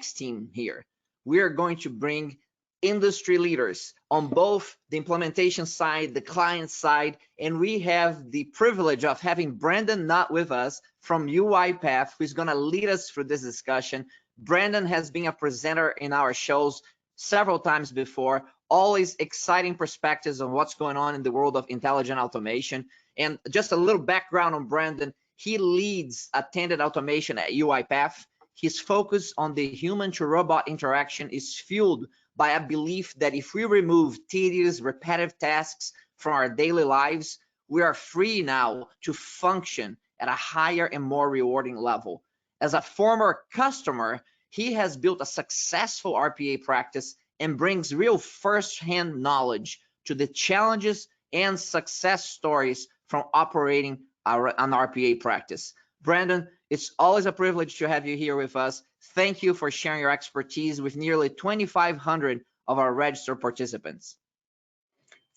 team here. We are going to bring industry leaders on both the implementation side, the client side, and we have the privilege of having Brandon Knott with us from UiPath, who's going to lead us through this discussion. Brandon has been a presenter in our shows several times before, always exciting perspectives on what's going on in the world of intelligent automation. And just a little background on Brandon, he leads attended automation at UiPath. His focus on the human to robot interaction is fueled by a belief that if we remove tedious, repetitive tasks from our daily lives, we are free now to function at a higher and more rewarding level. As a former customer, he has built a successful RPA practice and brings real first-hand knowledge to the challenges and success stories from operating an RPA practice. Brandon, it's always a privilege to have you here with us. Thank you for sharing your expertise with nearly 2,500 of our registered participants.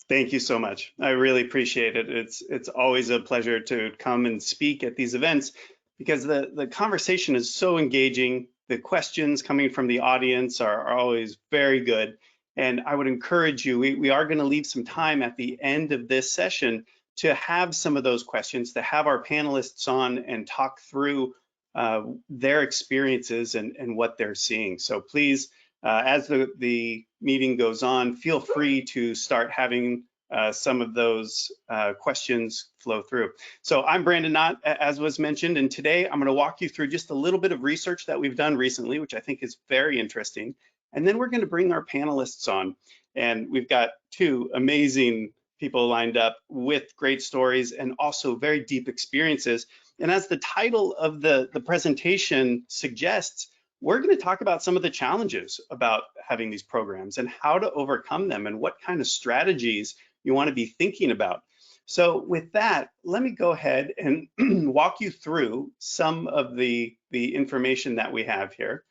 Thank you so much. I really appreciate it. It's always a pleasure to come and speak at these events because the conversation is so engaging. The questions coming from the audience are always very good. And I would encourage you, we are going to leave some time at the end of this session to have some of those questions, to have our panelists on and talk through their experiences and what they're seeing. So please, as the meeting goes on, feel free to start having some of those questions flow through. So I'm Brandon Knott, as was mentioned, and today I'm going to walk you through just a little bit of research that we've done recently, which I think is very interesting. And then we're going to bring our panelists on. And we've got two amazing people lined up with great stories and also very deep experiences. And as the title of the presentation suggests, we're going to talk about some of the challenges about having these programs and how to overcome them and what kind of strategies you want to be thinking about. So with that, let me go ahead and walk you through some of the information that we have here.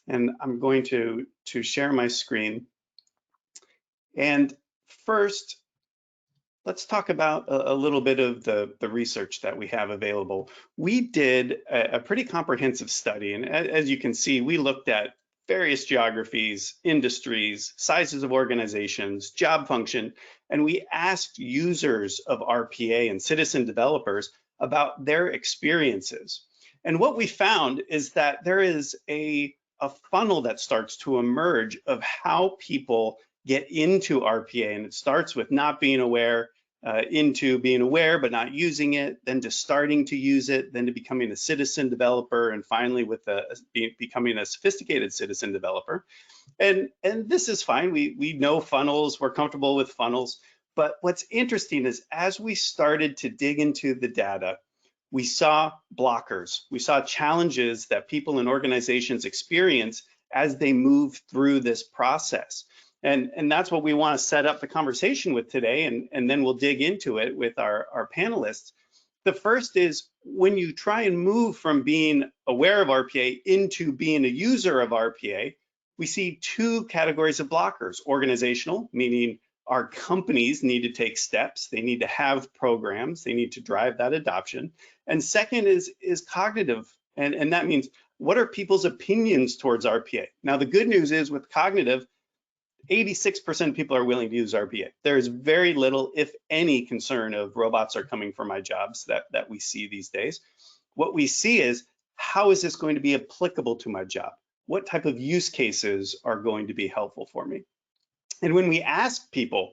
And I'm going to share my screen. And first, let's talk about a little bit of the research that we have available. We did a pretty comprehensive study, and as you can see, we looked at various geographies, industries, sizes of organizations, job function, and we asked users of RPA and citizen developers about their experiences. And what we found is that there is a funnel that starts to emerge of how people get into RPA, and it starts with not being aware, into being aware but not using it, then to starting to use it, then to becoming a citizen developer, and finally with becoming a sophisticated citizen developer. And this is fine. We know funnels, we're comfortable with funnels, but what's interesting is as we started to dig into the data, we saw blockers, we saw challenges that people and organizations experience as they move through this process. And that's what we want to set up the conversation with today, and then we'll dig into it with our panelists. The first is when you try and move from being aware of RPA into being a user of RPA, we see two categories of blockers. Organizational, meaning our companies need to take steps, they need to have programs, they need to drive that adoption. And second is cognitive, and that means what are people's opinions towards RPA? Now the good news is with cognitive, 86% of people are willing to use RPA. There is very little, if any, concern of robots are coming for my jobs that we see these days. What we see is, how is this going to be applicable to my job? What type of use cases are going to be helpful for me? And when we ask people,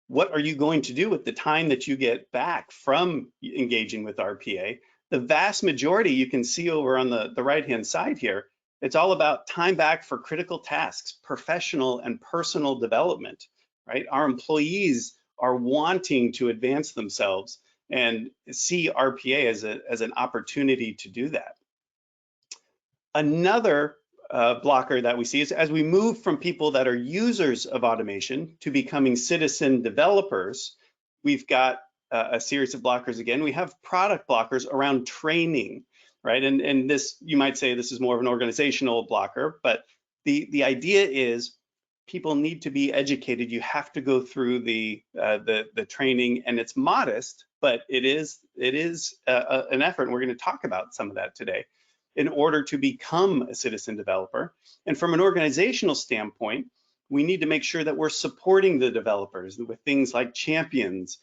what are you going to do with the time that you get back from engaging with RPA? The vast majority you can see over on the right-hand side here, it's all about time back for critical tasks, professional and personal development, right? Our employees are wanting to advance themselves and see RPA as an opportunity to do that. Another blocker that we see is as we move from people that are users of automation to becoming citizen developers, we've got a series of blockers again. We have product blockers around training, right? And this, you might say this is more of an organizational blocker, but the idea is people need to be educated. You have to go through the training, and it's modest, but it is an effort, and we're going to talk about some of that today. in order to become a citizen developer. And from an organizational standpoint, we need to make sure that we're supporting the developers with things like champions,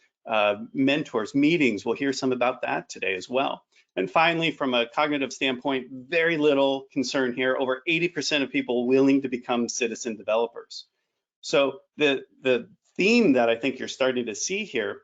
mentors, meetings. We'll hear some about that today as well. And finally, from a cognitive standpoint, very little concern here. Over 80% of people willing to become citizen developers. So the theme that I think you're starting to see here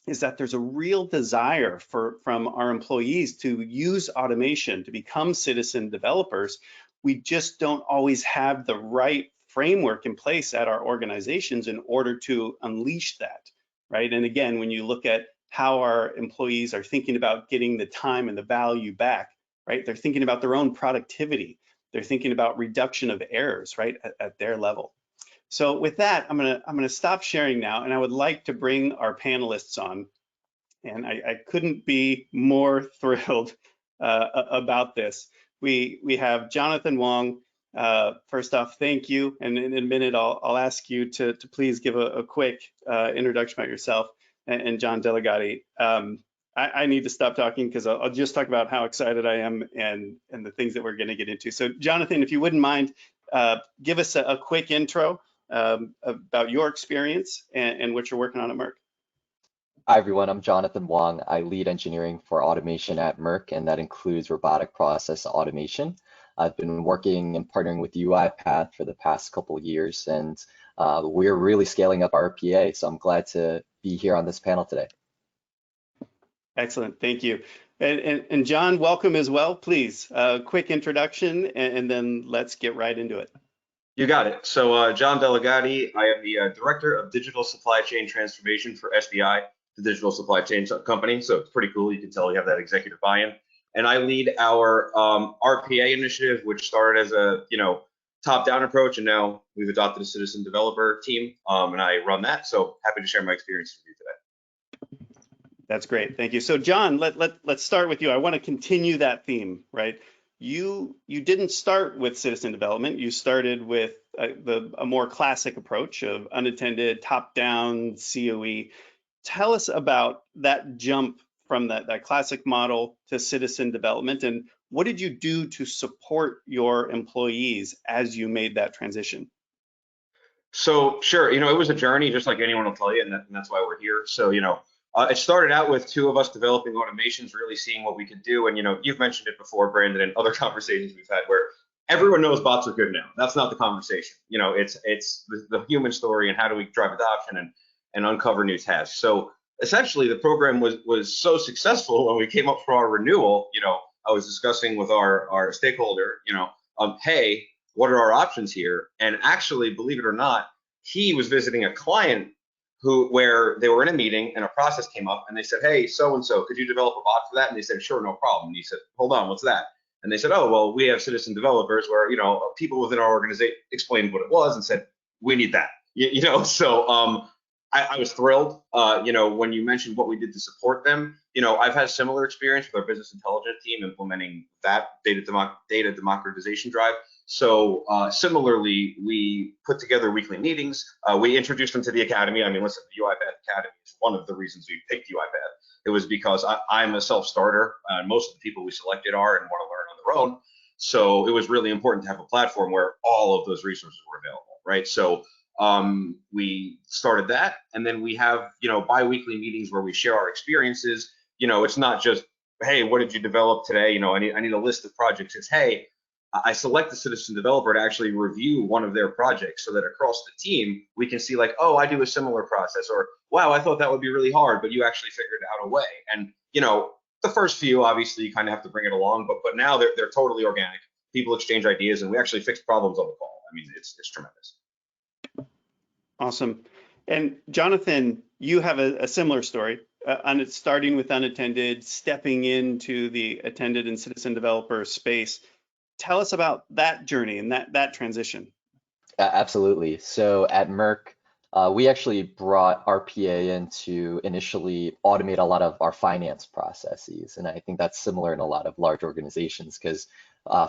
is that there's a real desire from our employees to use automation to become citizen developers. We just don't always have the right framework in place at our organizations in order to unleash that, right? And again, when you look at how our employees are thinking about getting the time and the value back, right? They're thinking about their own productivity. They're thinking about reduction of errors, right, at their level. So with that, I'm gonna stop sharing now, and I would like to bring our panelists on. And I couldn't be more thrilled about this. We have Jonathan Wong. First off, thank you. And in a minute, I'll ask you to please give a quick introduction about yourself and John Delegati. I need to stop talking because I'll just talk about how excited I am and the things that we're going to get into. So Jonathan, if you wouldn't mind, give us a quick intro about your experience and what you're working on at Merck. Hi everyone, I'm Jonathan Wong. I lead engineering for automation at Merck, and that includes robotic process automation. I've been working and partnering with UiPath for the past couple of years, and we're really scaling up our RPA, so I'm glad to be here on this panel today. Excellent, thank you. And John, welcome as well. Please, quick introduction, and then let's get right into it. You got it. So John Delegati, I am the Director of Digital Supply Chain Transformation for SDI, the digital supply chain company. So it's pretty cool. You can tell we have that executive buy-in. And I lead our RPA initiative, which started as a top-down approach, and now we've adopted a citizen developer team, and I run that. So happy to share my experience with you today. That's great. Thank you. So John, let's start with you. I want to continue that theme, right? You didn't start with citizen development. You started with a more classic approach of unattended, top-down COE. Tell us about that jump from that classic model to citizen development, and what did you do to support your employees as you made that transition? So sure, it was a journey, just like anyone will tell you, and that's why we're here. So it started out with two of us developing automations, really seeing what we could do. And you've mentioned it before, Brandon, in other conversations we've had where everyone knows bots are good now. That's not the conversation. It's the human story and how do we drive adoption and uncover new tasks. So essentially, the program was so successful when we came up for our renewal. I was discussing with our stakeholder, hey, what are our options here? And actually, believe it or not, he was visiting a client where they were in a meeting and a process came up, and they said, hey, so-and-so, could you develop a bot for that? And they said, sure, no problem. And he said, hold on, what's that? And they said, oh, well, we have citizen developers where, people within our organization explained what it was and said, we need that. So I was thrilled, when you mentioned what we did to support them. I've had similar experience with our business intelligence team implementing that data democratization drive. So similarly, we put together weekly meetings. We introduced them to the academy. I mean, listen, the UiPath Academy is one of the reasons we picked UiPath. It was because I'm a self-starter. Most of the people we selected are and want to learn on their own. So it was really important to have a platform where all of those resources were available, right? So we started that, and then we have bi-weekly meetings where we share our experiences. It's not just, hey, what did you develop today? I need a list of projects. It's, hey, I select a citizen developer to actually review one of their projects so that across the team we can see like, oh, I do a similar process, or wow, I thought that would be really hard, but you actually figured out a way. And the first few, obviously, you kind of have to bring it along, but now they're totally organic. People exchange ideas, and we actually fix problems on the call. I mean, it's tremendous. Awesome. And Jonathan, you have a similar story, starting with unattended, stepping into the attended and citizen developer space. Tell us about that journey and that transition. Absolutely. So at Merck, we actually brought RPA in to initially automate a lot of our finance processes. And I think that's similar in a lot of large organizations because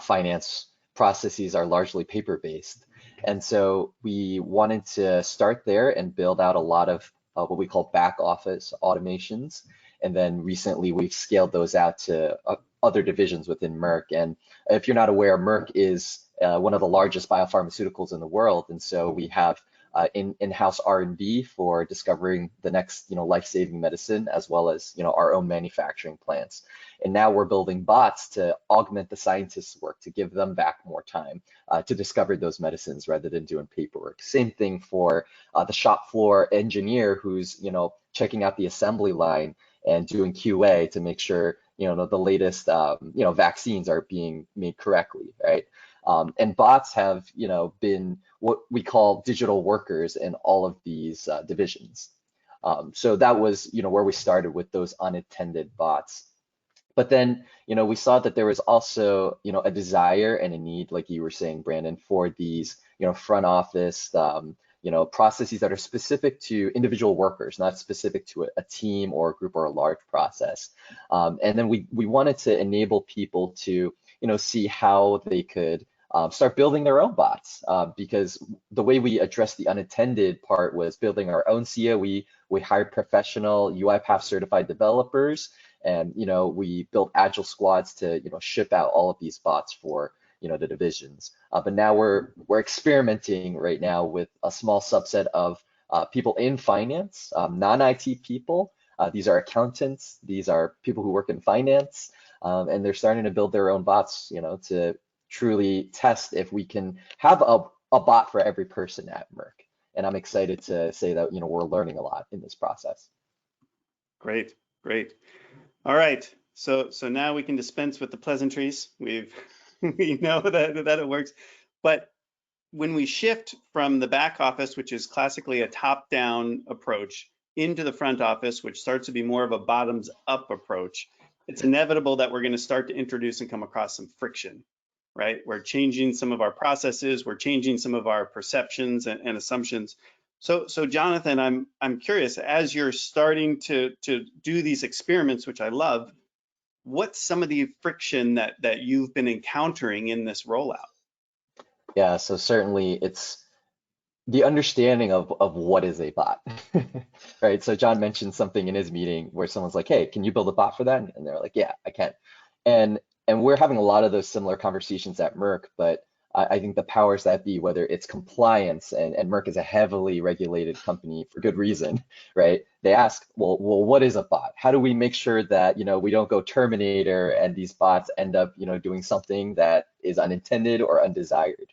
finance processes are largely paper-based. And so we wanted to start there and build out a lot of what we call back office automations. And then recently we've scaled those out to other divisions within Merck. And if you're not aware, Merck is one of the largest biopharmaceuticals in the world, and so we have in-house R&D for discovering the next, life-saving medicine, as well as, our own manufacturing plants. And now we're building bots to augment the scientists' work, to give them back more time to discover those medicines rather than doing paperwork. Same thing for the shop floor engineer who's, checking out the assembly line and doing QA to make sure, the latest, vaccines are being made correctly, right? And bots have, been what we call digital workers in all of these divisions. So that was, where we started with those unattended bots. But then, we saw that there was also, a desire and a need, like you were saying, Brandon, for these, front office, processes that are specific to individual workers, not specific to a team or a group or a large process. And then we wanted to enable people to, see how they could start building their own bots, because the way we addressed the unattended part was building our own COE. We hired professional UiPath certified developers, and we built agile squads to ship out all of these bots for the divisions. But now we're experimenting right now with a small subset of people in finance, non-IT people. These are accountants. These are people who work in finance, and they're starting to build their own bots, to truly test if we can have a bot for every person at Merck. And I'm excited to say that we're learning a lot in this process. Great, great. All right, so now we can dispense with the pleasantries. We know that it works, but when we shift from the back office, which is classically a top-down approach, into the front office, which starts to be more of a bottoms-up approach, it's inevitable that we're going to start to introduce and come across some friction, right? We're changing some of our processes, we're changing some of our perceptions and assumptions. So Jonathan, I'm curious, as you're starting to do these experiments, which I love, what's some of the friction that you've been encountering in this rollout? Yeah, so certainly it's the understanding of what is a bot, right? So John mentioned something in his meeting where someone's like, hey, can you build a bot for that? And they're like, yeah, I can. And we're having a lot of those similar conversations at Merck, but I think the powers that be, whether it's compliance, and Merck is a heavily regulated company for good reason, right? They ask, well, what is a bot? How do we make sure that, we don't go Terminator and these bots end up, doing something that is unintended or undesired?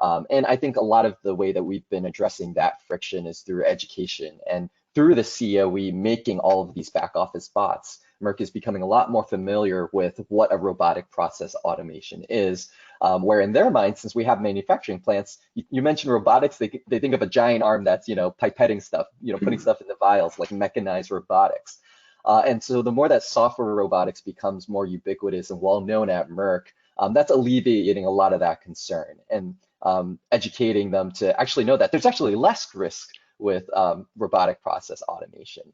And I think a lot of the way that we've been addressing that friction is through education and through the COE making all of these back office bots. Merck is becoming a lot more familiar with what a robotic process automation is, where in their mind, since we have manufacturing plants, you mentioned robotics, they think of a giant arm that's, pipetting stuff, putting stuff in the vials, like mechanized robotics. And so the more that software robotics becomes more ubiquitous and well known at Merck, that's alleviating a lot of that concern and educating them to actually know that there's actually less risk with robotic process automation.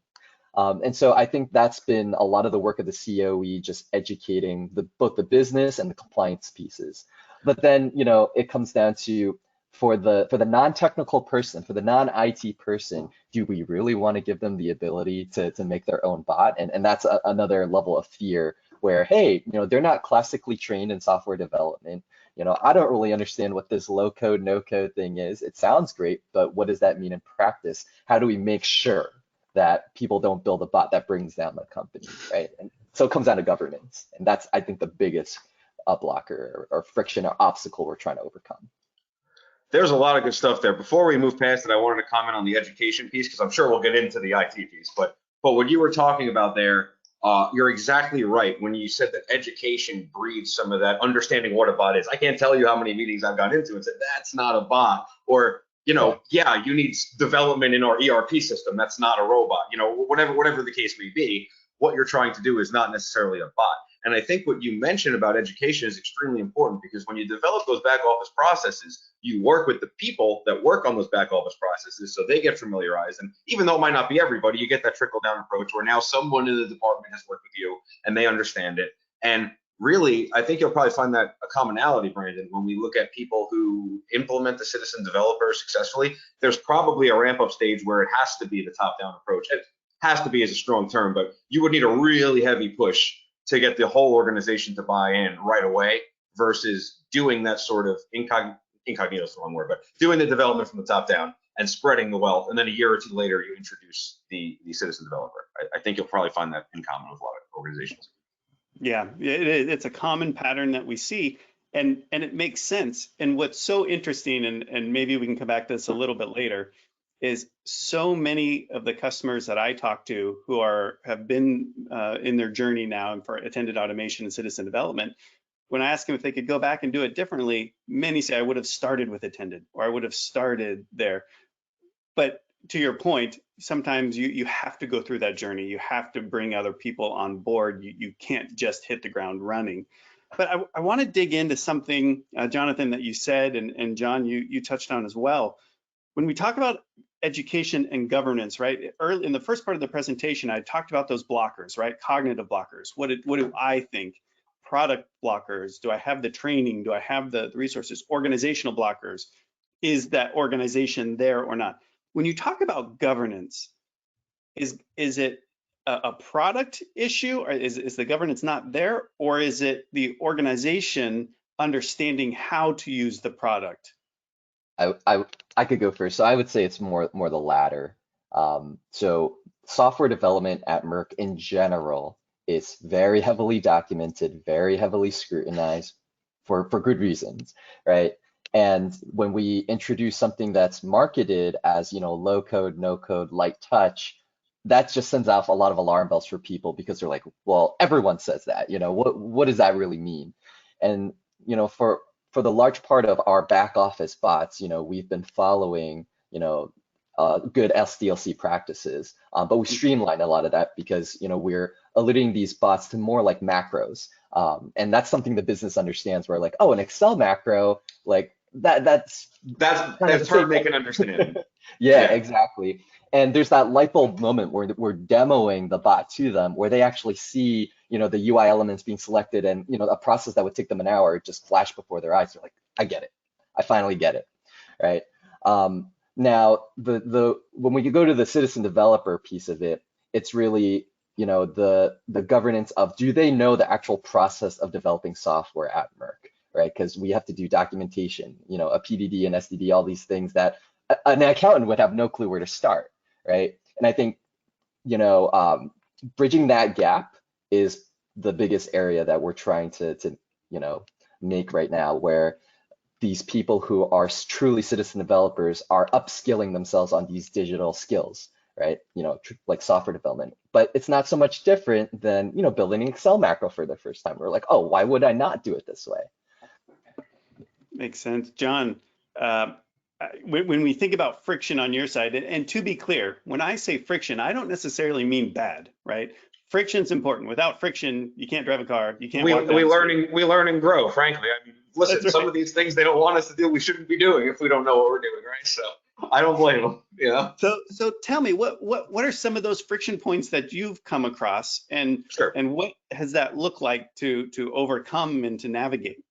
And so I think that's been a lot of the work of the COE, just educating both the business and the compliance pieces. But then, it comes down to, for the non-technical person, for the non-IT person, do we really want to give them the ability to make their own bot? And that's another level of fear where, hey, they're not classically trained in software development. I don't really understand what this low code, no code thing is. It sounds great, but what does that mean in practice? How do we make sure that people don't build a bot that brings down the company, right? And so it comes down to governance. And that's, I think, the biggest blocker or friction or obstacle we're trying to overcome. There's a lot of good stuff there. Before we move past it, I wanted to comment on the education piece, because I'm sure we'll get into the IT piece. But what you were talking about there, you're exactly right when you said that education breeds some of that understanding what a bot is. I can't tell you how many meetings I've gone into and said, that's not a bot, or yeah, you need development in our ERP system. That's not a robot. Whatever the case may be, what you're trying to do is not necessarily a bot. And I think what you mentioned about education is extremely important, because when you develop those back office processes, you work with the people that work on those back office processes so they get familiarized. And even though it might not be everybody, you get that trickle down approach where now someone in the department has worked with you and they understand it. And really, I think you'll probably find that a commonality, Brandon, when we look at people who implement the citizen developer successfully. There's probably a ramp up stage where it has to be the top down approach. It has to be is a strong term, but you would need a really heavy push to get the whole organization to buy in right away versus doing that sort of incognito is the wrong word, but doing the development from the top down and spreading the wealth. And then a year or two later, you introduce the citizen developer. I think you'll probably find that in common with a lot of organizations. Yeah, it's a common pattern that we see, and it makes sense. And what's so interesting, and maybe we can come back to this a little bit later, is so many of the customers that I talk to who have been in their journey now for attended automation and citizen development, when I ask them if they could go back and do it differently, many say I would have started with attended, or I would have started there. But to your point, sometimes you have to go through that journey. You have to bring other people on board. You can't just hit the ground running. But I want to dig into something, Jonathan, that you said, and John, you touched on as well. When we talk about education and governance, right? Early in the first part of the presentation, I talked about those blockers, right? Cognitive blockers. What do I think? Product blockers. Do I have the training? Do I have the resources? Organizational blockers. Is that organization there or not? When you talk about governance, is it a product issue, or is the governance not there, or is it the organization understanding how to use the product? I could go first. So I would say it's more the latter. So software development at Merck in general is very heavily documented, very heavily scrutinized for good reasons, right? And when we introduce something that's marketed as, low code, no code, light touch, that just sends off a lot of alarm bells for people because they're like, well, everyone says that, what does that really mean? And, for the large part of our back office bots, we've been following, good SDLC practices, but we streamline a lot of that because, we're alluding these bots to more like macros. And that's something the business understands. We're like, oh, an Excel macro, like that's hard they can understand. Yeah, exactly. And there's that light bulb moment where we're demoing the bot to them, where they actually see, the UI elements being selected, and a process that would take them an hour just flash before their eyes. They're like, I get it. I finally get it, right? Now, when we go to the citizen developer piece of it, it's really, the governance of, do they know the actual process of developing software at Merck, right? Because we have to do documentation, a PDD and SDD, all these things that an accountant would have no clue where to start, right? And I think, bridging that gap is the biggest area that we're trying to make right now, where these people who are truly citizen developers are upskilling themselves on these digital skills, right? Like software development. But it's not so much different than, building an Excel macro for the first time. We're like, oh, why would I not do it this way? Makes sense. John, when we think about friction on your side, and to be clear, when I say friction, I don't necessarily mean bad, right? Friction's important. Without friction, you can't drive a car. You can't. We learn and grow. Frankly, I mean, listen, Right. Some of these things they don't want us to do, we shouldn't be doing if we don't know what we're doing, right? So I don't blame them. So tell me, what are some of those friction points that you've come across, and Sure. and what has that looked like to overcome and to navigate?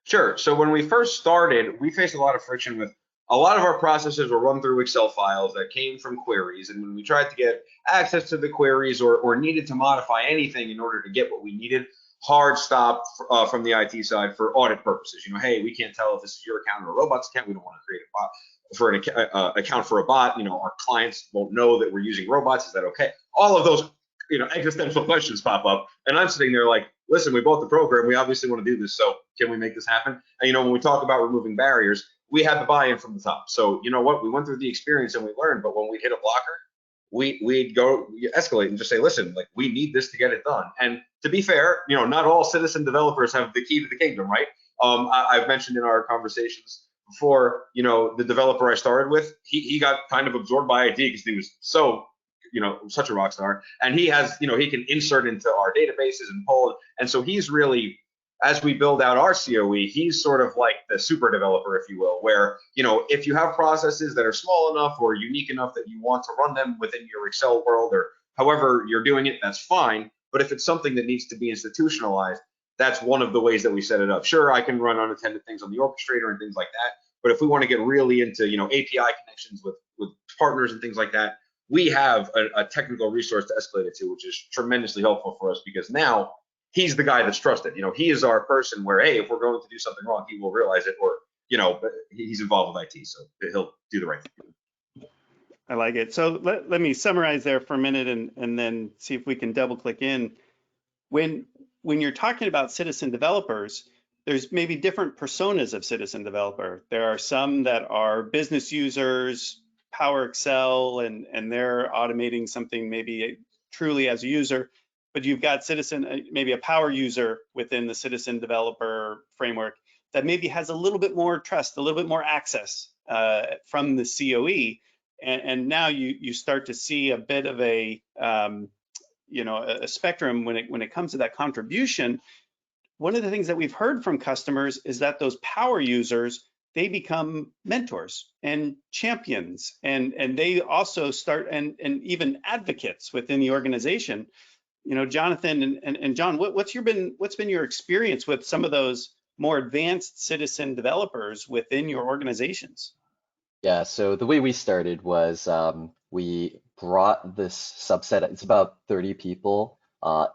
Sure. So when we first started, we faced a lot of friction with a lot of our processes were run through Excel files that came from queries. And when we tried to get access to the queries or needed to modify anything in order to get what we needed, hard stop from the IT side for audit purposes. Hey, we can't tell if this is your account or a robot's account. We don't want to create a bot for an account for a bot. Our clients won't know that we're using robots. Is that okay? All of those, existential questions pop up. And I'm sitting there like, listen, we bought the program. We obviously want to do this. So can we make this happen? And, when we talk about removing barriers, we had the buy-in from the top. So you know what? We went through the experience and we learned, but when we hit a blocker, we'd go escalate and just say, listen, like we need this to get it done. And to be fair, not all citizen developers have the key to the kingdom, right? I've mentioned in our conversations before, the developer I started with, he got kind of absorbed by IT because he was so, such a rock star. And he has, he can insert into our databases and pull. And so he's really, as we build out our COE, he's sort of like the super developer, if you will, where, if you have processes that are small enough or unique enough that you want to run them within your Excel world or however you're doing it, that's fine. But if it's something that needs to be institutionalized, that's one of the ways that we set it up. Sure, I can run unattended things on the orchestrator and things like that. But if we want to get really into, API connections with partners and things like that, we have a technical resource to escalate it to, which is tremendously helpful for us because now he's the guy that's trusted. You know, he is our person where, hey, if we're going to do something wrong, he will realize it, or, you know, he's involved with IT, so he'll do the right thing. I like it. So let me summarize there for a minute and then see if we can double click in. When you're talking about citizen developers, there's maybe different personas of citizen developer. There are some that are business users, Power Excel, and they're automating something maybe truly as a user, but you've got citizen, maybe a power user within the citizen developer framework that maybe has a little bit more trust, a little bit more access from the COE. And now you start to see a bit of a, you know, a spectrum when it comes to that contribution. One of the things that we've heard from customers is that those power users, they become mentors and champions, and they also start and even advocates within the organization. You know, Jonathan and John, what's been your experience with some of those more advanced citizen developers within your organizations? Yeah, so the way we started was we brought this subset, it's about 30 people,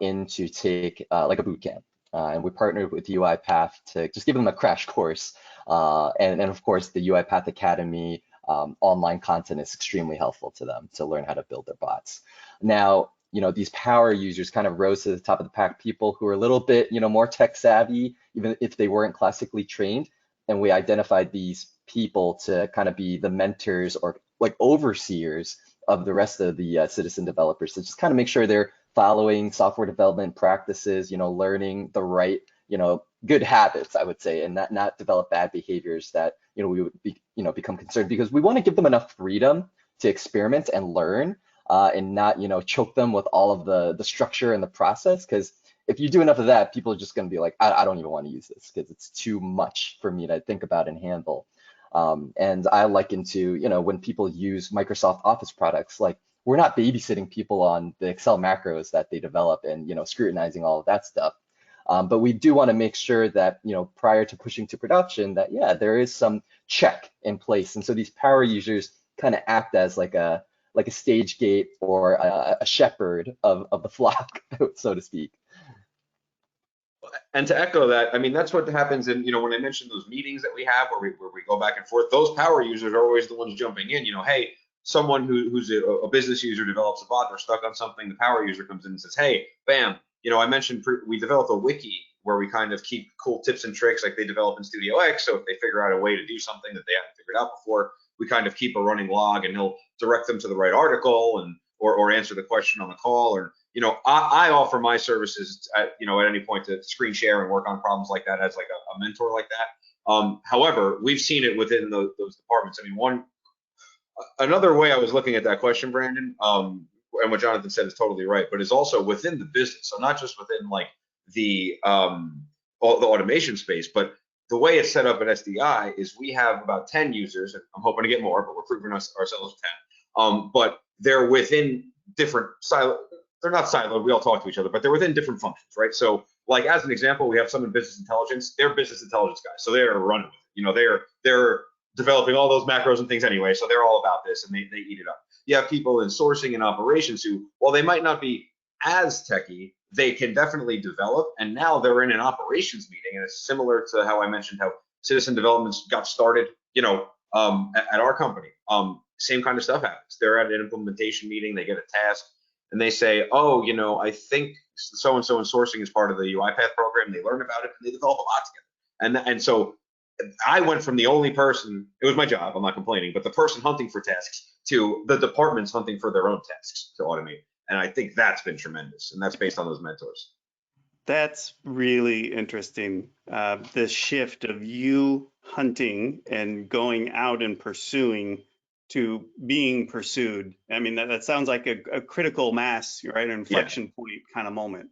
in to take like a boot camp. And we partnered with UiPath to just give them a crash course. And of course, the UiPath Academy online content is extremely helpful to them to learn how to build their bots. Now, you know, these power users kind of rose to the top of the pack, people who are a little bit, you know, more tech savvy, even if they weren't classically trained. And we identified these people to kind of be the mentors or like overseers of the rest of the citizen developers, to just kind of make sure they're following software development practices, you know, learning the right, you know, good habits, I would say, and not develop bad behaviors that, you know, we would be, you know, become concerned, because we want to give them enough freedom to experiment and learn, and not, you know, choke them with all of the structure and the process. Because if you do enough of that, people are just going to be like, I don't even want to use this because it's too much for me to think about and handle. And I liken to, you know, when people use Microsoft Office products, like, we're not babysitting people on the Excel macros that they develop and, you know, scrutinizing all of that stuff. But we do want to make sure that, you know, prior to pushing to production, that, yeah, there is some check in place. And so these power users kind of act as like a stage gate or a shepherd of the flock, so to speak. And to echo that, I mean, that's what happens in, you know, when I mentioned those meetings that we have where we go back and forth, those power users are always the ones jumping in. You know, hey, someone who's a business user develops a bot, they're stuck on something, the power user comes in and says, hey, bam, you know, I mentioned we developed a wiki where we kind of keep cool tips and tricks like they develop in Studio X. So if they figure out a way to do something that they haven't figured out before, we kind of keep a running log, and he'll direct them to the right article and or answer the question on the call. Or, you know, I offer my services at, you know, at any point to screen share and work on problems like that as like a mentor like that. However, we've seen it within those departments. I mean, another way I was looking at that question, Brandon, and what Jonathan said is totally right, but is also within the business. So not just within like the automation space, but the way it's set up at SDI is we have about 10 users, and I'm hoping to get more, but we're proving ourselves 10. But they're within different silos. They're not siloed, we all talk to each other, but they're within different functions, right? So like as an example, we have some in business intelligence, they're business intelligence guys. So they're running with it. You know, they're developing all those macros and things anyway, so they're all about this and they eat it up. You have people in sourcing and operations who, while they might not be as techy, they can definitely develop, and now they're in an operations meeting, and it's similar to how I mentioned how citizen development got started, you know, at our company. Same kind of stuff happens. They're at an implementation meeting, they get a task, and they say, oh, you know, I think so-and-so in sourcing is part of the UiPath program. They learn about it and they develop a lot together. And so I went from the only person, it was my job, I'm not complaining, but the person hunting for tasks to the departments hunting for their own tasks to automate. And I think that's been tremendous. And that's based on those mentors. That's really interesting. The shift of you hunting and going out and pursuing to being pursued. I mean, that sounds like a critical mass, right? Inflection point kind of moment.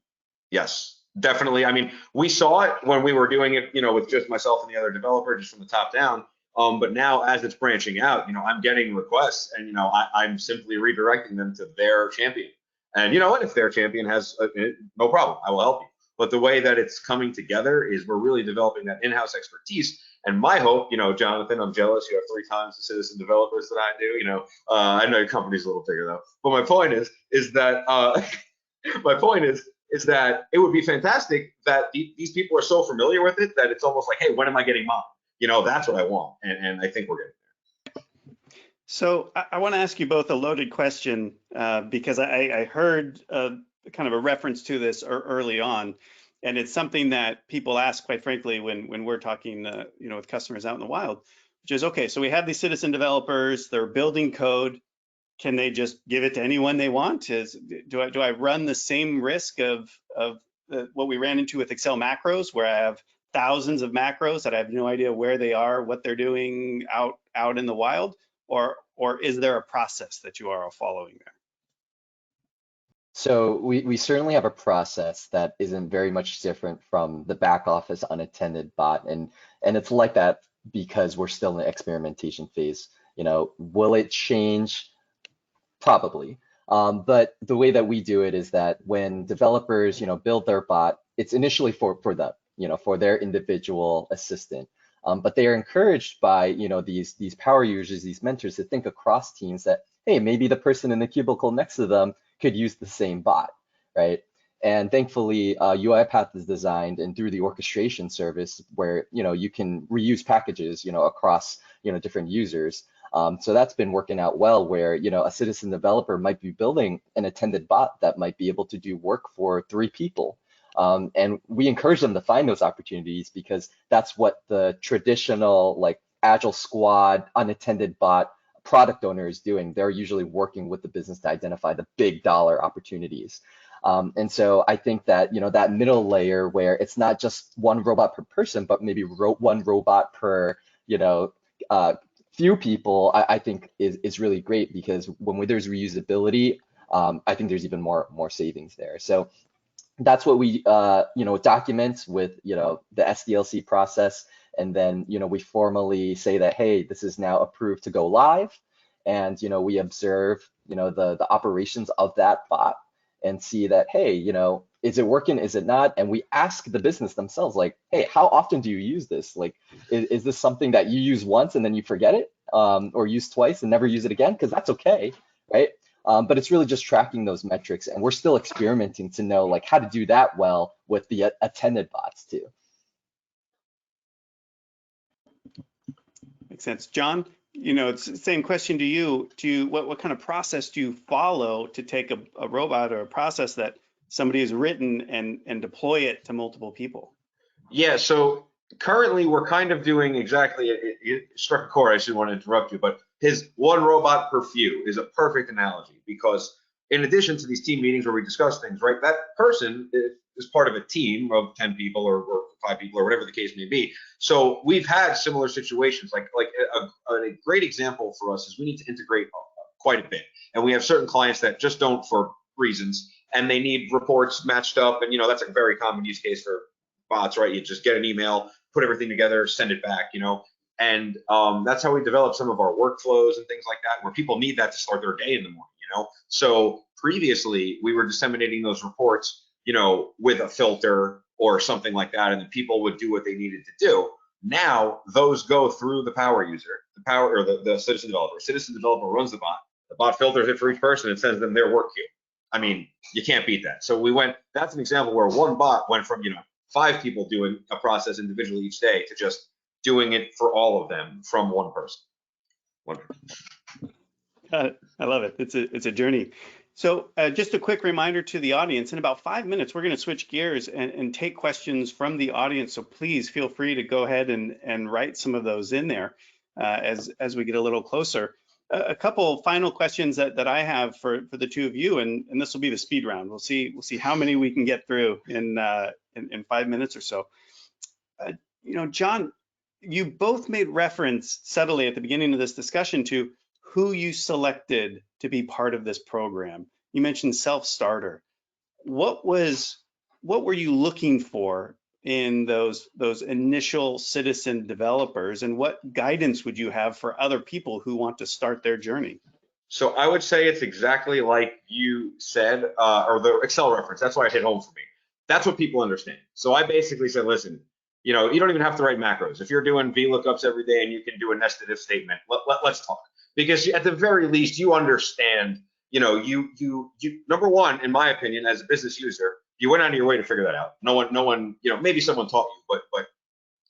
Yes, definitely. I mean, we saw it when we were doing it, you know, with just myself and the other developer, just from the top down. But now as it's branching out, you know, I'm getting requests, and, you know, I'm simply redirecting them to their champion. And you know what, if their champion has, no problem, I will help you. But the way that it's coming together is we're really developing that in-house expertise. And my hope, you know, Jonathan, I'm jealous. You have 3 times the citizen developers that I do. You know, I know your company's a little bigger though. But my point is that my point is is that it would be fantastic that these people are so familiar with it that it's almost like, hey, when am I getting mine? You know, that's what I want, and I think we're getting there. So I want to ask you both a loaded question because I heard kind of a reference to this early on, and it's something that people ask, quite frankly, when we're talking, you know, with customers out in the wild, which is, okay, so we have these citizen developers, they're building code. Can they just give it to anyone they want? Do I run the same risk of what we ran into with Excel macros, where I have thousands of macros that I have no idea where they are, what they're doing out in the wild, or is there a process that you are following there? So we certainly have a process that isn't very much different from the back office unattended bot, and it's like that because we're still in the experimentation phase. You know, will it change? Probably. But the way that we do it is that when developers, you know, build their bot, it's initially for them, you know, for their individual assistant. But they are encouraged by, you know, these power users, these mentors, to think across teams that, hey, maybe the person in the cubicle next to them could use the same bot, right? And thankfully, UiPath is designed, and through the orchestration service, where, you know, you can reuse packages, you know, across, you know, different users. So that's been working out well, where, you know, a citizen developer might be building an attended bot that might be able to do work for 3 people. And we encourage them to find those opportunities, because that's what the traditional, like, Agile Squad unattended bot product owner is doing. They're usually working with the business to identify the big dollar opportunities. And so I think that, you know, that middle layer, where it's not just one robot per person, but maybe one robot per, you know, few people, I think is really great, because when there's reusability, I think there's even more savings there. So that's what we you know, document with, you know, the SDLC process, and then, you know, we formally say that, hey, this is now approved to go live, and, you know, we observe, you know, the operations of that bot and see that, hey, you know, is it working, is it not? And we ask the business themselves, like, hey, how often do you use this? Like, is this something that you use once and then you forget it, or use twice and never use it again? Because that's okay, right? But it's really just tracking those metrics, and we're still experimenting to know, like, how to do that well with the attended bots too. Makes sense. John, you know, it's the same question to you. What kind of process do you follow to take a robot or a process that somebody has written and deploy it to multiple people? Yeah, so currently we're kind of doing exactly, it struck a chord, I shouldn't want to interrupt you, but his one robot per few is a perfect analogy, because in addition to these team meetings where we discuss things, right, that person is part of a team of 10 people or 5 people or whatever the case may be. So we've had similar situations, like a great example for us is we need to integrate quite a bit. And we have certain clients that just don't, for reasons, and they need reports matched up. And, you know, that's a very common use case for bots, right? You just get an email, put everything together, send it back, you know. And that's how we develop some of our workflows and things like that, where people need that to start their day in the morning, you know. So previously we were disseminating those reports, you know, with a filter or something like that, and then people would do what they needed to do. Now those go through the power user, the citizen developer. Citizen developer runs the bot filters it for each person and sends them their work queue. I mean, you can't beat that. So that's an example where one bot went from, you know, 5 people doing a process individually each day to just doing it for all of them from one person. I love it. It's a journey. So just a quick reminder to the audience, in about 5 minutes, we're going to switch gears and take questions from the audience. So please feel free to go ahead and write some of those in there as we get a little closer. A couple final questions that I have for the two of you, and this will be the speed round. We'll see how many we can get through in 5 minutes or so. You know, John, you both made reference subtly at the beginning of this discussion to who you selected to be part of this program. You mentioned self-starter. What were you looking for in those initial citizen developers, and what guidance would you have for other people who want to start their journey? So I would say it's exactly like you said, or the Excel reference. That's why it hit home for me. That's what people understand. So I basically said, listen, you know, you don't even have to write macros. If you're doing VLOOKUPs every day and you can do a nested if statement, let's talk. Because at the very least, you understand, you know, you number one, in my opinion, as a business user, You went out of your way to figure that out. No one, maybe someone taught you, but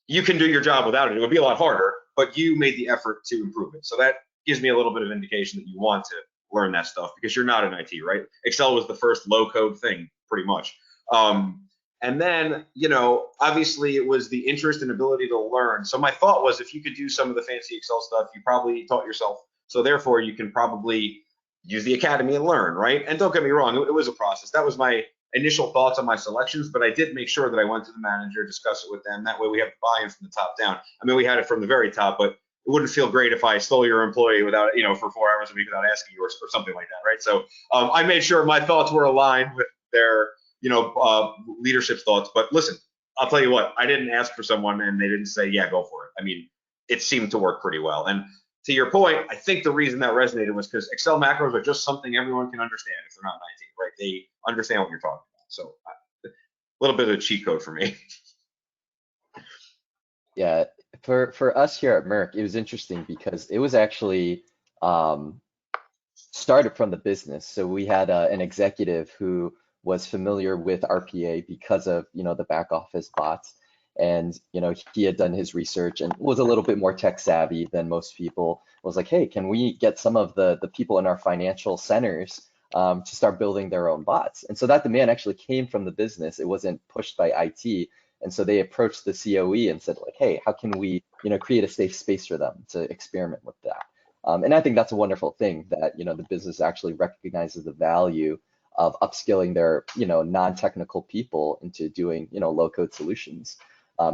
you can do your job without it. It would be a lot harder, but you made the effort to improve it. So that gives me a little bit of indication that you want to learn that stuff because you're not in IT, right? Excel was the first low code thing, pretty much. And then, obviously it was the interest and ability to learn. So my thought was if you could do some of the fancy Excel stuff, you probably taught yourself. So therefore you can probably use the academy and learn, right? And don't get me wrong, it was a process. That was my initial thoughts on my selections, but I did make sure that I went to the manager, discuss it with them. That way we have buy-in from the top down. I mean, we had it from the very top, but it wouldn't feel great if I stole your employee without, for 4 hours a week without asking you or something like that, right? So I made sure my thoughts were aligned with their, leadership's thoughts. But listen, I'll tell you what, I didn't ask for someone and they didn't say, yeah, go for it. I mean, it seemed to work pretty well. And to your point, I think the reason that resonated was because Excel macros are just something everyone can understand if they're not in IT, right? They understand what you're talking about. So a little bit of a cheat code for me. Yeah, for us here at Merck, it was interesting because it was actually started from the business. So we had an executive who was familiar with RPA because of the back office bots, and he had done his research and was a little bit more tech savvy than most people. Was like, hey, can we get some of the people in our financial centers to start building their own bots? And so that demand actually came from the business. It wasn't pushed by IT. And so they approached the COE and said, like, hey, how can we create a safe space for them to experiment with that? And I think that's a wonderful thing that the business actually recognizes the value of upskilling their non-technical people into doing low-code solutions.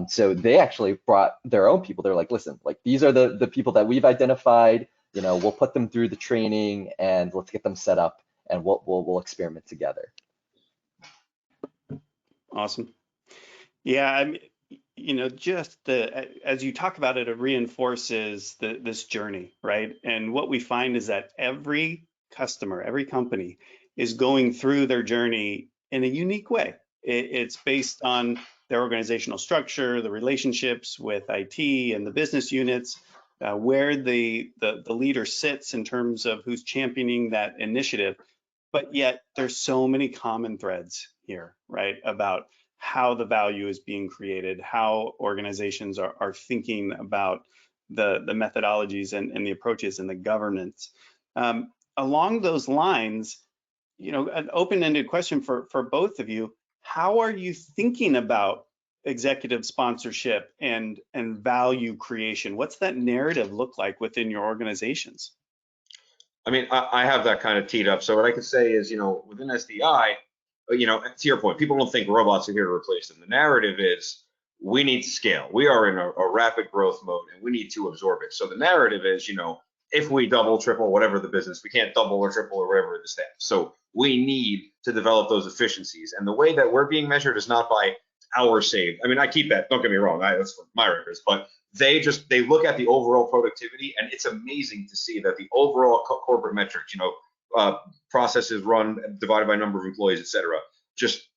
So they actually brought their own people. They're like, listen, like these are the people that we've identified. We'll put them through the training and let's get them set up and we'll experiment together. Awesome. Yeah, I mean, just as you talk about it, it reinforces this journey, right? And what we find is that every customer, every company is going through their journey in a unique way. It's based on their organizational structure, the relationships with IT and the business units, where the leader sits in terms of who's championing that initiative. But yet there's so many common threads here, right? About how the value is being created, how organizations are thinking about the methodologies and the approaches and the governance. Along those lines, an open-ended question for both of you, how are you thinking about executive sponsorship and value creation? What's that narrative look like within your organizations? I mean, I have that kind of teed up. So what I could say is, within SDI, to your point, people don't think robots are here to replace them. The narrative is we need to scale. We are in a rapid growth mode and we need to absorb it. So the narrative is, if we double, triple, whatever the business, we can't double or triple or whatever the staff. So we need to develop those efficiencies. And the way that we're being measured is not by hours saved. I mean, I keep that, don't get me wrong, that's for my records, but they look at the overall productivity, and it's amazing to see that the overall corporate metrics, processes run divided by number of employees, et cetera, just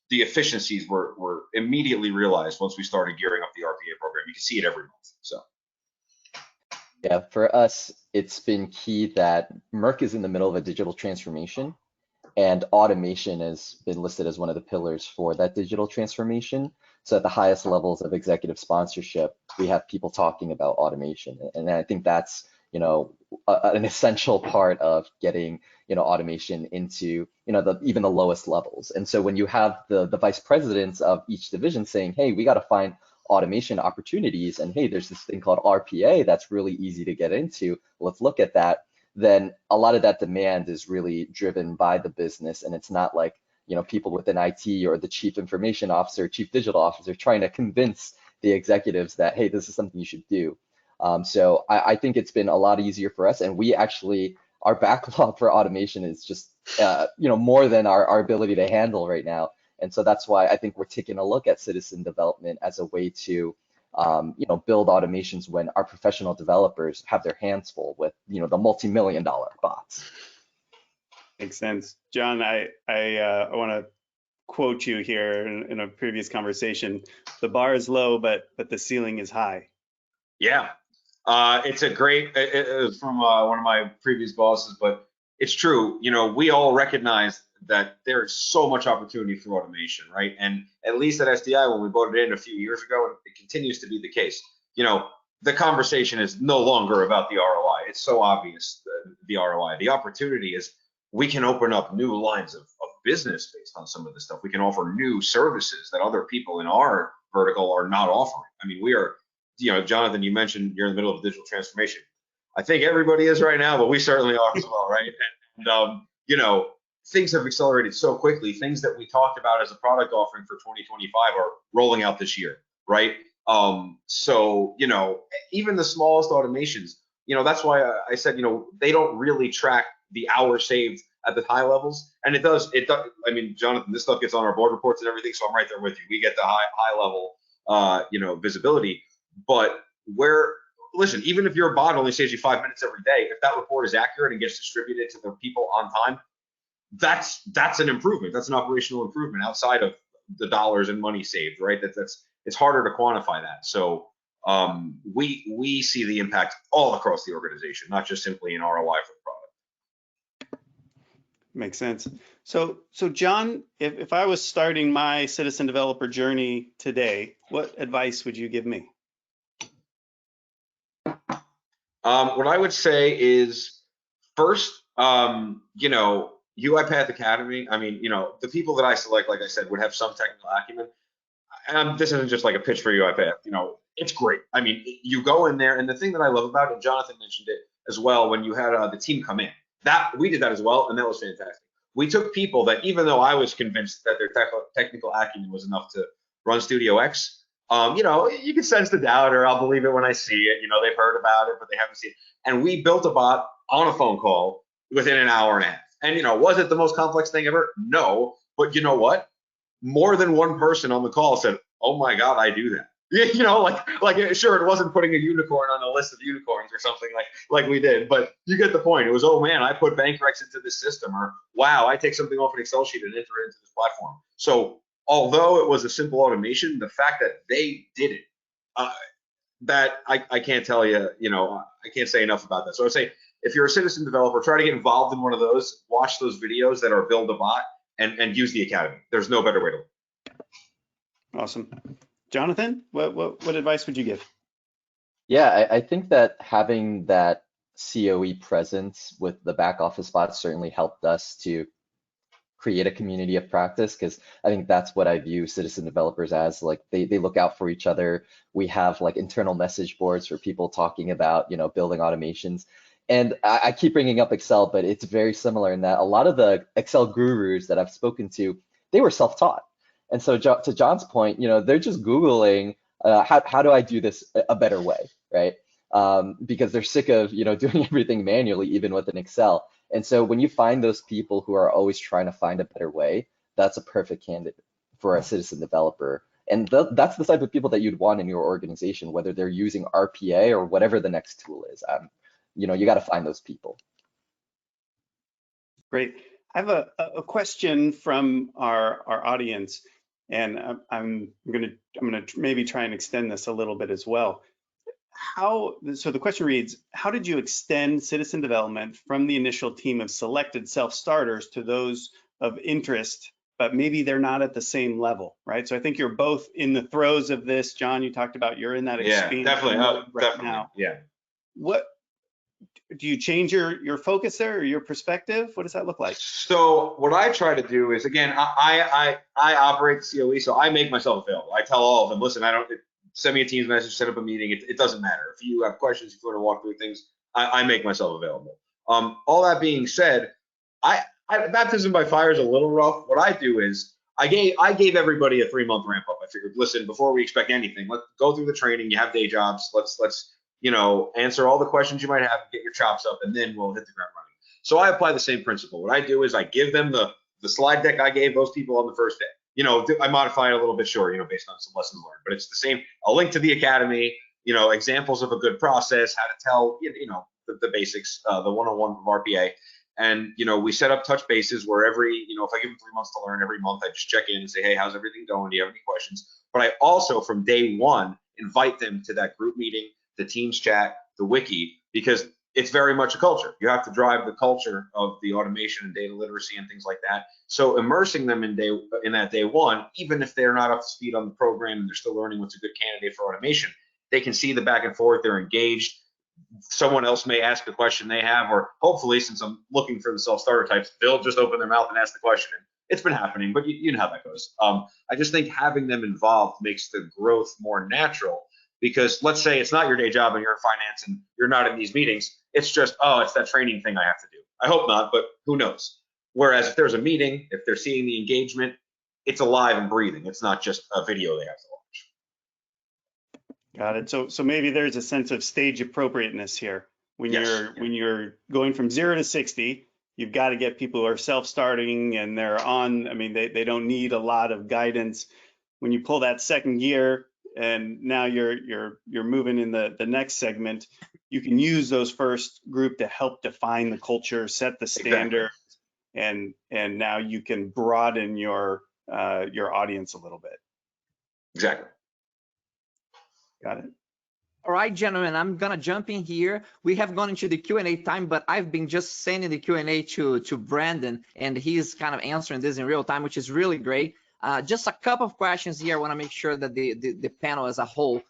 the efficiencies were immediately realized once we started gearing up the RPA program. You can see it every month. So yeah, for us, it's been key that Merck is in the middle of a digital transformation, and automation has been listed as one of the pillars for that digital transformation. So at the highest levels of executive sponsorship, we have people talking about automation. And I think that's, an essential part of getting, automation into, even the lowest levels. And so when you have the vice presidents of each division saying, hey, we got to find automation opportunities, and hey, there's this thing called RPA that's really easy to get into, let's look at that, then a lot of that demand is really driven by the business. And it's not like, people within IT or the chief information officer, chief digital officer trying to convince the executives that, hey, this is something you should do. So I think it's been a lot easier for us. And we actually, our backlog for automation is just, more than our ability to handle right now. And so that's why I think we're taking a look at citizen development as a way to build automations when our professional developers have their hands full with, the multi-million-dollar bots. Makes sense. John, I want to quote you here in a previous conversation. The bar is low, but the ceiling is high. Yeah, it's a great, it was from one of my previous bosses, but it's true. We all recognize that there's so much opportunity for automation, right? And at least at SDI, when we voted in a few years ago, and it continues to be the case, the conversation is no longer about the ROI. It's so obvious, the ROI. The opportunity is we can open up new lines of business based on some of this stuff. We can offer new services that other people in our vertical are not offering. I mean, we are, Jonathan, you mentioned you're in the middle of digital transformation. I think everybody is right now, but we certainly are as well, right? And things have accelerated so quickly. Things that we talked about as a product offering for 2025 are rolling out this year, right? So, even the smallest automations, that's why I said, they don't really track the hours saved at the high levels. And it does. I mean, Jonathan, this stuff gets on our board reports and everything. So I'm right there with you. We get the high level, visibility. But listen, even if your bot only saves you 5 minutes every day, if that report is accurate and gets distributed to the people on time, that's an improvement. That's an operational improvement outside of the dollars and money saved, right? It's harder to quantify that. So we see the impact all across the organization, not just simply an ROI for the product. Makes sense. So John, if I was starting my citizen developer journey today, what advice would you give me? What I would say is first, UiPath Academy. I mean, the people that I select, like I said, would have some technical acumen. This isn't just like a pitch for UiPath. It's great. I mean, you go in there, and the thing that I love about it, Jonathan mentioned it as well when you had the team come in. That we did that as well, and that was fantastic. We took people that, even though I was convinced that their technical acumen was enough to run Studio X, you can sense the doubt, or I'll believe it when I see it. They've heard about it, but they haven't seen it. And we built a bot on a phone call within an hour and a half. And was it the most complex thing ever? No. But you know what? More than one person on the call said, "Oh my God, I do that." Sure, it wasn't putting a unicorn on a list of unicorns or something like we did, but you get the point. It was, "Oh man, I put bank recs into this system," or "Wow, I take something off an Excel sheet and enter it into this platform." So although it was a simple automation, the fact that they did it, that I can't tell you, I can't say enough about that. So I would say, if you're a citizen developer, try to get involved in one of those, watch those videos that are build a bot, and use the academy. There's no better way to learn. Awesome. Jonathan, what advice would you give? Yeah, I think that having that COE presence with the back office bots certainly helped us to create a community of practice, because I think that's what I view citizen developers as. Like they look out for each other. We have like internal message boards for people talking about, building automations. And I keep bringing up Excel, but it's very similar in that a lot of the Excel gurus that I've spoken to, they were self-taught. And so to John's point, they're just Googling, how do I do this a better way, right? Because they're sick of, doing everything manually, even with an Excel. And so when you find those people who are always trying to find a better way, that's a perfect candidate for a citizen developer. And that's the type of people that you'd want in your organization, whether they're using RPA or whatever the next tool is. You got to find those people. Great. I have a question from our audience, and I'm gonna maybe try and extend this a little bit as well. So the question reads, how did you extend citizen development from the initial team of selected self-starters to those of interest, but maybe they're not at the same level, right? So I think you're both in the throes of this. John, you talked about you're in that expansion definitely. Now. Yeah. What do you change your focus there, or your perspective? What does that look like? So what I try to do is, again, I operate the COE, so I make myself available. I tell all of them, listen, send me a Teams message, set up a meeting. It doesn't matter. If you have questions, if you want to walk through things, I make myself available. All that being said, baptism by fire is a little rough. What I do is I gave everybody a 3-month ramp up. I figured, listen, before we expect anything, let's go through the training. You have day jobs. Let's answer all the questions you might have, get your chops up, and then we'll hit the ground running. So I apply the same principle. What I do is I give them the slide deck I gave those people on the first day. I modify it a little bit short, based on some lessons learned, but it's the same. A link to the academy, examples of a good process, how to tell, the basics, the 101 of RPA. And, we set up touch bases where if I give them 3 months to learn, every month I just check in and say, hey, how's everything going? Do you have any questions? But I also, from day one, invite them to that group meeting, the Teams chat, the wiki, because it's very much a culture. You have to drive the culture of the automation and data literacy and things like that. So immersing them in that day one, even if they're not up to speed on the program and they're still learning what's a good candidate for automation, they can see the back and forth, they're engaged. Someone else may ask a question they have, or hopefully, since I'm looking for the self-starter types, they'll just open their mouth and ask the question. It's been happening, but you know how that goes. I just think having them involved makes the growth more natural, because let's say it's not your day job and you're in finance and you're not in these meetings. It's just, oh, it's that training thing I have to do. I hope not, but who knows? Whereas if there's a meeting, if they're seeing the engagement, it's alive and breathing. It's not just a video they have to watch. Got it. So maybe there's a sense of stage appropriateness here. When you're going from 0 to 60, you've got to get people who are self-starting and they're on, I mean, they don't need a lot of guidance. When you pull that second gear and now you're moving in the next segment, you can use those first group to help define the culture, set the standard, exactly. and now you can broaden your audience a little bit. Exactly. Got it. All right, gentlemen, I'm gonna jump in here. We have gone into the Q&A time, but I've been just sending the Q&A to Brandon, and he's kind of answering this in real time, which is really great. Just a couple of questions here. I want to make sure that the panel as a whole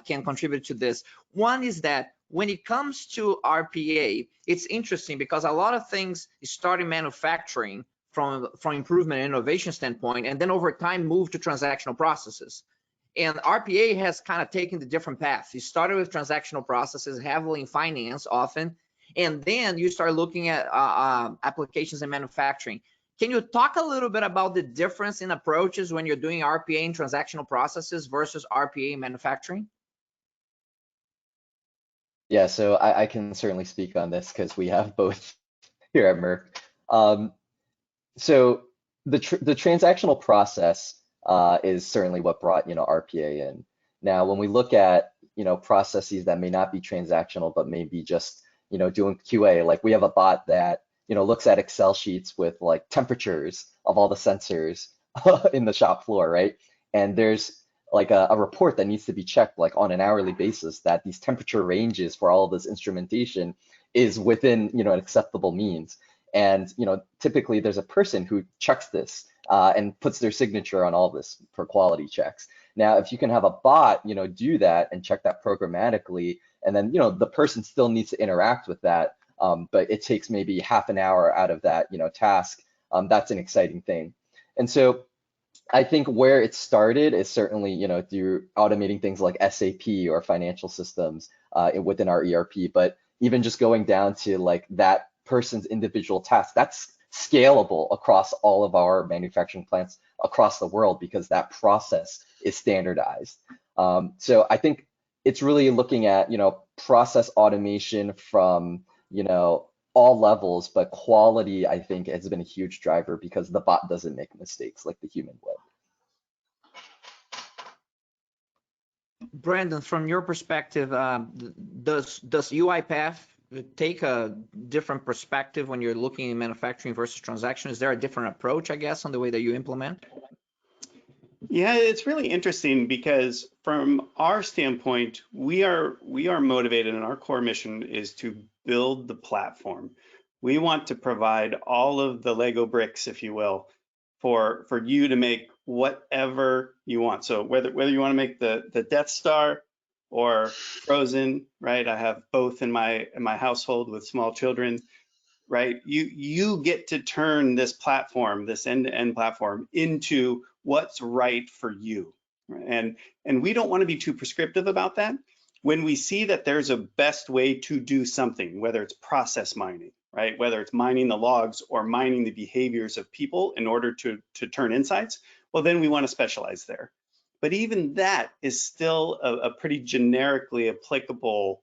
can contribute to this. One is that when it comes to RPA, it's interesting because a lot of things start in manufacturing from improvement and innovation standpoint, and then over time move to transactional processes. And RPA has kind of taken the different path. You started with transactional processes, heavily in finance often, and then you start looking at applications in manufacturing. Can you talk a little bit about the difference in approaches when you're doing RPA in transactional processes versus RPA in manufacturing? Yeah, so I can certainly speak on this because we have both here at Merck. So the transactional process is certainly what brought RPA in. Now, when we look at processes that may not be transactional but maybe just doing QA, like we have a bot that looks at Excel sheets with like temperatures of all the sensors in the shop floor, right? And there's like a report that needs to be checked like on an hourly basis that these temperature ranges for all of this instrumentation is within an acceptable means. And typically there's a person who checks this and puts their signature on all this for quality checks. Now, if you can have a bot do that and check that programmatically, and then the person still needs to interact with that, but it takes maybe half an hour out of that task, that's an exciting thing. And so I think where it started is certainly through automating things like SAP or financial systems within our ERP, but even just going down to like that person's individual task, that's scalable across all of our manufacturing plants across the world because that process is standardized. So I think it's really looking at process automation from all levels, but quality I think has been a huge driver because the bot doesn't make mistakes like the human would. Brandon, from your perspective, does UiPath take a different perspective when you're looking at manufacturing versus transaction? Is there a different approach, I guess, on the way that you implement? Yeah, it's really interesting because from our standpoint, we are motivated, and our core mission is to build the platform. We want to provide all of the Lego bricks, if you will, for you to make whatever you want. So whether you want to make the Death Star or Frozen, right? I have both in my household with small children, right? You get to turn this platform, this end-to-end platform, into what's right for you. And we don't want to be too prescriptive about that. When we see that there's a best way to do something, whether it's process mining, right? Whether it's mining the logs or mining the behaviors of people in order to turn insights, well, then we want to specialize there. But even that is still a pretty generically applicable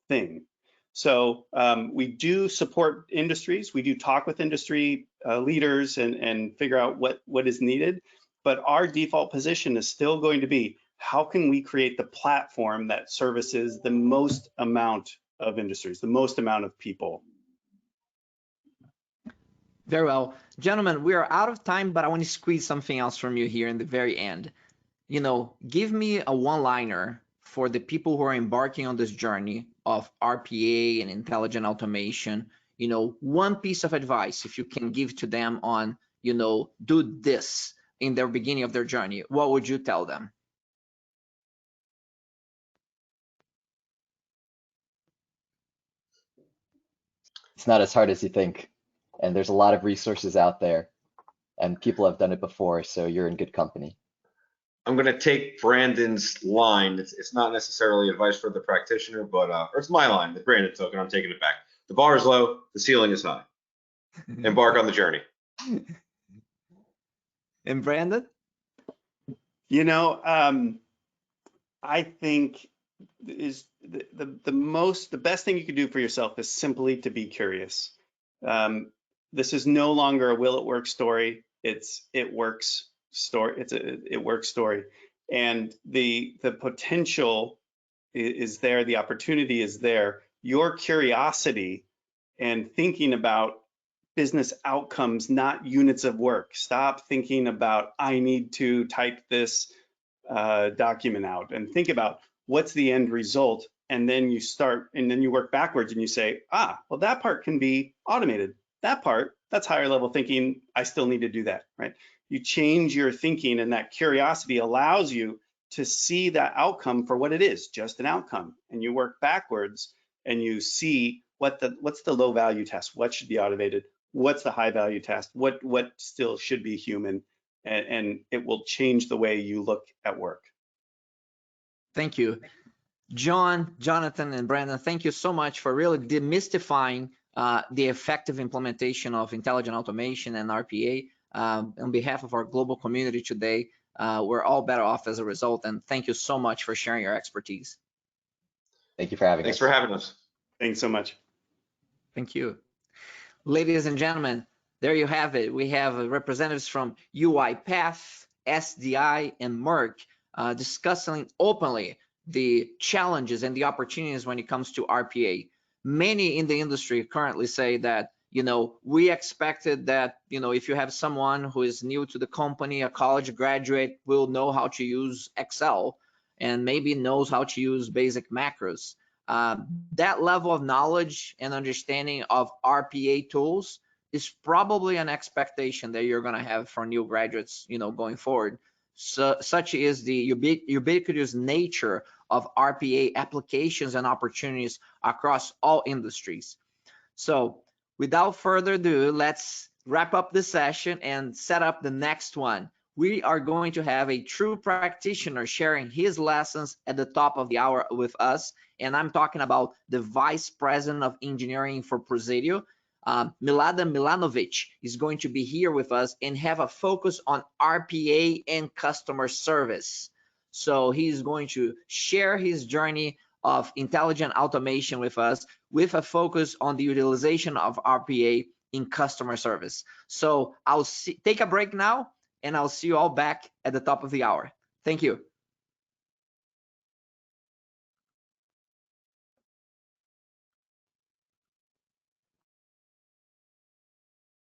thing. So we do support industries. We do talk with industry leaders and figure out what is needed. But our default position is still going to be, how can we create the platform that services the most amount of industries, the most amount of people? Very well. Gentlemen, we are out of time, but I want to squeeze something else from you here in the very end. Give me a one-liner for the people who are embarking on this journey of RPA and intelligent automation, you know, one piece of advice, if you can give to them on, you know, do this in their beginning of their journey, what would you tell them? It's not as hard as you think, and there's a lot of resources out there, and people have done it before, so you're in good company. I'm going to take Brandon's line. It's not necessarily advice for the practitioner, but or it's my line that Brandon took, and I'm taking it back. The bar is low, the ceiling is high. Embark on the journey. And Brandon? You know, I think is the best thing you can do for yourself is simply to be curious. This is no longer a will it work story. It's it works story. It's a it works story, and the potential is there. The opportunity is there. Your curiosity and thinking about business outcomes, not units of work. Stop thinking about I need to type this document out, and think about what's the end result, and then you start, and then you work backwards and you say, well, that part can be automated. That part, that's higher level thinking. I still need to do that, right? You change your thinking, and that curiosity allows you to see that outcome for what it is, just an outcome. And you work backwards and you see what's the low value task, what should be automated, what's the high value task, what still should be human, and it will change the way you look at work. Thank you. John, Jonathan, and Brandon, thank you so much for really demystifying the effective implementation of intelligent automation and RPA. On behalf of our global community today, we're all better off as a result, and thank you so much for sharing your expertise. Thank you for having us. Thanks for having us. Thanks so much. Thank you. Ladies and gentlemen, there you have it. We have representatives from UiPath, SDI, and Merck discussing openly the challenges and the opportunities when it comes to RPA. Many in the industry currently say that, you know, we expected that, you know, if you have someone who is new to the company, a college graduate, will know how to use Excel and maybe knows how to use basic macros. That level of knowledge and understanding of RPA tools is probably an expectation that you're going to have for new graduates, you know, going forward. So, such is the ubiquitous nature of RPA applications and opportunities across all industries. So, without further ado, let's wrap up the session and set up the next one. We are going to have a true practitioner sharing his lessons at the top of the hour with us. And I'm talking about the Vice President of Engineering for Presidio, Milada Milanovic, is going to be here with us and have a focus on RPA and customer service. So he's going to share his journey of intelligent automation with us with a focus on the utilization of RPA in customer service. So I'll take a break now, and I'll see you all back at the top of the hour. Thank you.